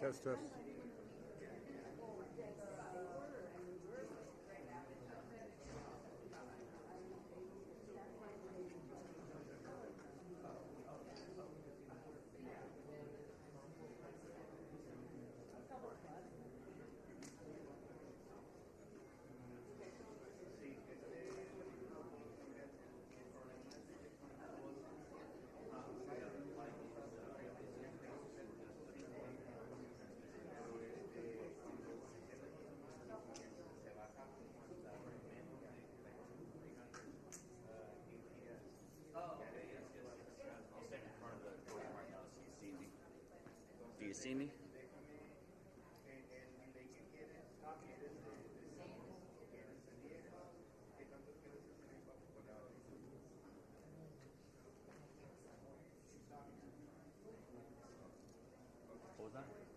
Test. I'll stand in front of the door right now so you see me. Do you see me? What was that?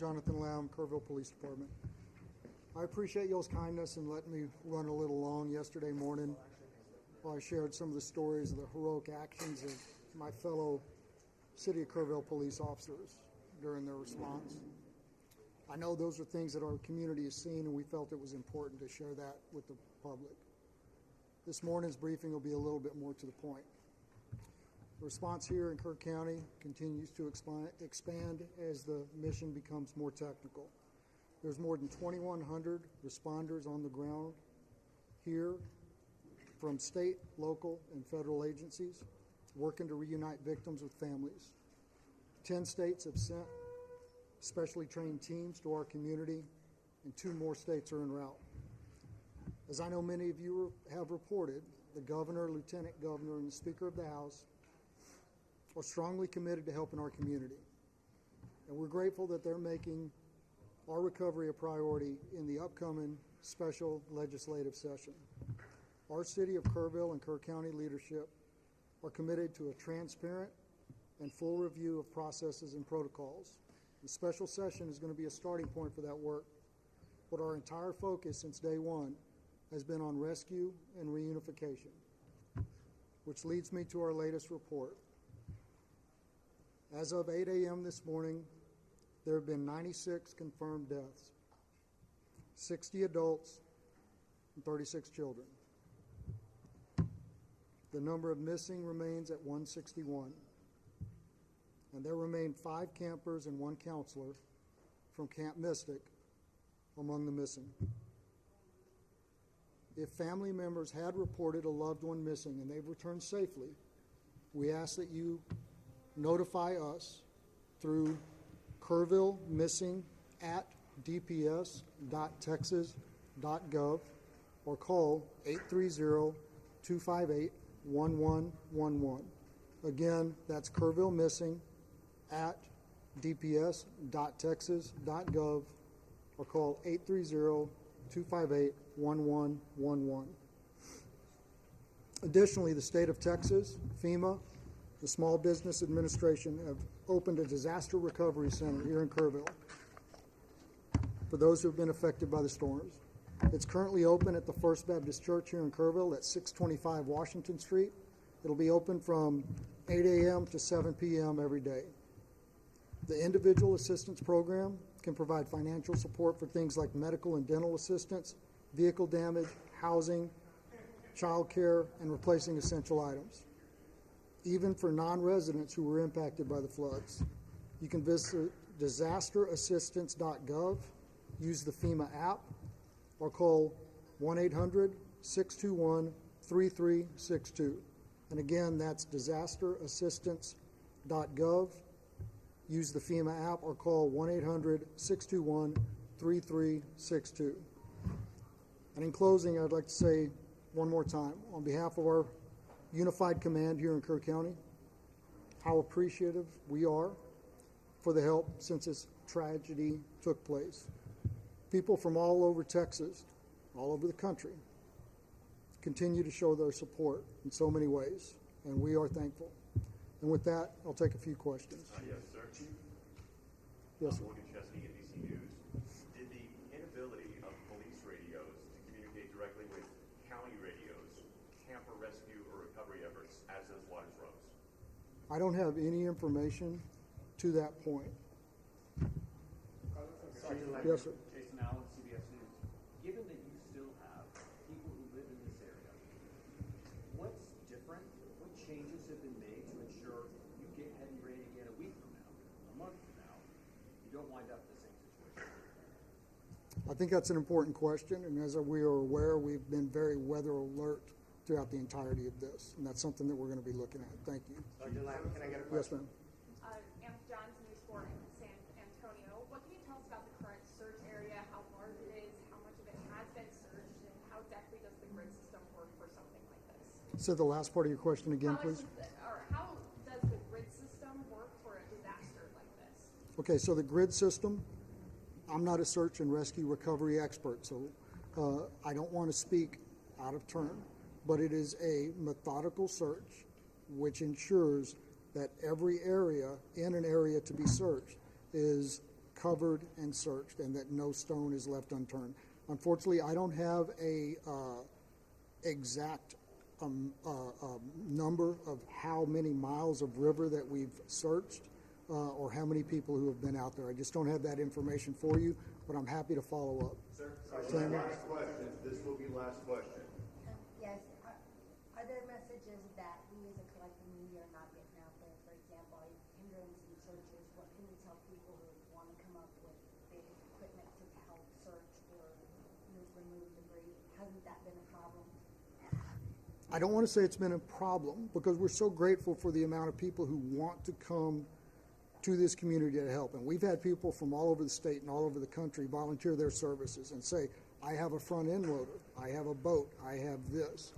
Jonathan Lamb, Kerrville Police Department. I appreciate y'all's kindness and letting me run a little long yesterday morning while I shared some of the stories of the heroic actions of my fellow City of Kerrville police officers during their response. I know those are things that our community has seen, and we felt it was important to share that with the public. This morning's briefing will be a little bit more to the point. The response here in Kerr County continues to expand as the mission becomes more technical. There's more than 2,100 responders on the ground here from state, local, and federal agencies working to reunite victims with families. 10 states have sent specially trained teams to our community, and 2 more states are en route. As I know many of you have reported, the governor, lieutenant governor, and the Speaker of the House are strongly committed to helping our community. And we're grateful that they're making our recovery a priority in the upcoming special legislative session. Our City of Kerrville and Kerr County leadership are committed to a transparent and full review of processes and protocols. The special session is going to be a starting point for that work, but our entire focus since day one has been on rescue and reunification, which leads me to our latest report. As of 8 a.m. this morning, there have been 96 confirmed deaths, 60 adults, and 36 children. The number of missing remains at 161, and there remain 5 campers and 1 counselor from Camp Mystic among the missing. If family members had reported a loved one missing and they've returned safely, we ask that you notify us through kerrvillemissing@dps.texas.gov or call 830-258-1111. Again, that's kerrvillemissing@dps.texas.gov or call 830-258-1111. Additionally, the state of Texas, FEMA, the Small Business Administration have opened a disaster recovery center here in Kerrville for those who have been affected by the storms. It's currently open at the First Baptist Church here in Kerrville at 625 Washington Street. It'll be open from 8 a.m. to 7 p.m. every day. The Individual Assistance Program can provide financial support for things like medical and dental assistance, vehicle damage, housing, child care, and replacing essential items, even for non-residents who were impacted by the floods. You can visit disasterassistance.gov, use the FEMA app, or call 1-800-621-3362. And again, that's disasterassistance.gov, use the FEMA app, or call 1-800-621-3362. And in closing, I'd like to say one more time, on behalf of our Unified Command here in Kerr County, how appreciative we are for the help since this tragedy took place. People from all over Texas, all over the country, continue to show their support in so many ways, and we are thankful. And with that, I'll take a few questions. Yes, sir. Yes, sir. Morgan Chesney, NBC News. Did the inability of police radios to communicate directly with county radios hamper rescue or recovery efforts as those waters rose? I don't have any information to that point. Yes, sir. Jason Allen, CBS News. Given that you still have people who live in this area, what's different? What changes have been made to ensure you get heavy rain again a week from now, a month from now, you don't wind up in the same situation? I think that's an important question, and as we are aware, we've been very weather alert throughout the entirety of this, and that's something that we're going to be looking at. Thank you. Sergeant Lamb, can I get a Yes, question? ma'am. Amp Johns, News 4 in San Antonio. What can you tell us about the current surge area, how large it is, how much of it has been surged, and how exactly does the grid system work for something like this? So the last part of your question again, please. How does the grid system work for a disaster like this? Okay, so the grid system, I'm not a search and rescue recovery expert, so I don't want to speak out of turn, but it is a methodical search which ensures that every area in an area to be searched is recovered and searched, and that no stone is left unturned. Unfortunately, I don't have a exact number of how many miles of river that we've searched or how many people who have been out there. I just don't have that information for you, but I'm happy to follow up. Sir, Tammy? last question. This will be last question. Yes, are there messages that we as a collective media are not getting out there? For example, hindering some searches, what can we tell people who want to come up with big equipment to help search or remove debris? Hasn't that been a problem? I don't want to say it's been a problem because we're so grateful for the amount of people who want to come to this community to help. And we've had people from all over the state and all over the country volunteer their services and say, I have a front end loader, I have a boat, I have this.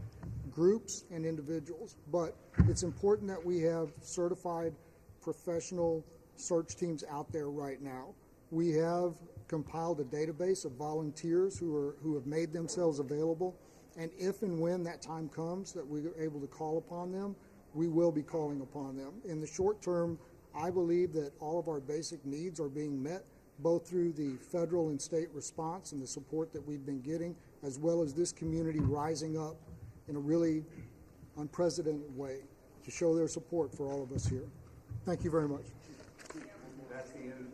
Groups and individuals. But it's important that we have certified professional search teams out there right now. We have compiled a database of volunteers who have made themselves available. And if and when that time comes that we are able to call upon them, we will be calling upon them. In the short term, I believe that all of our basic needs are being met, both through the federal and state response and the support that we've been getting, as well as this community rising up in a really unprecedented way to show their support for all of us here. Thank you very much. That's the end.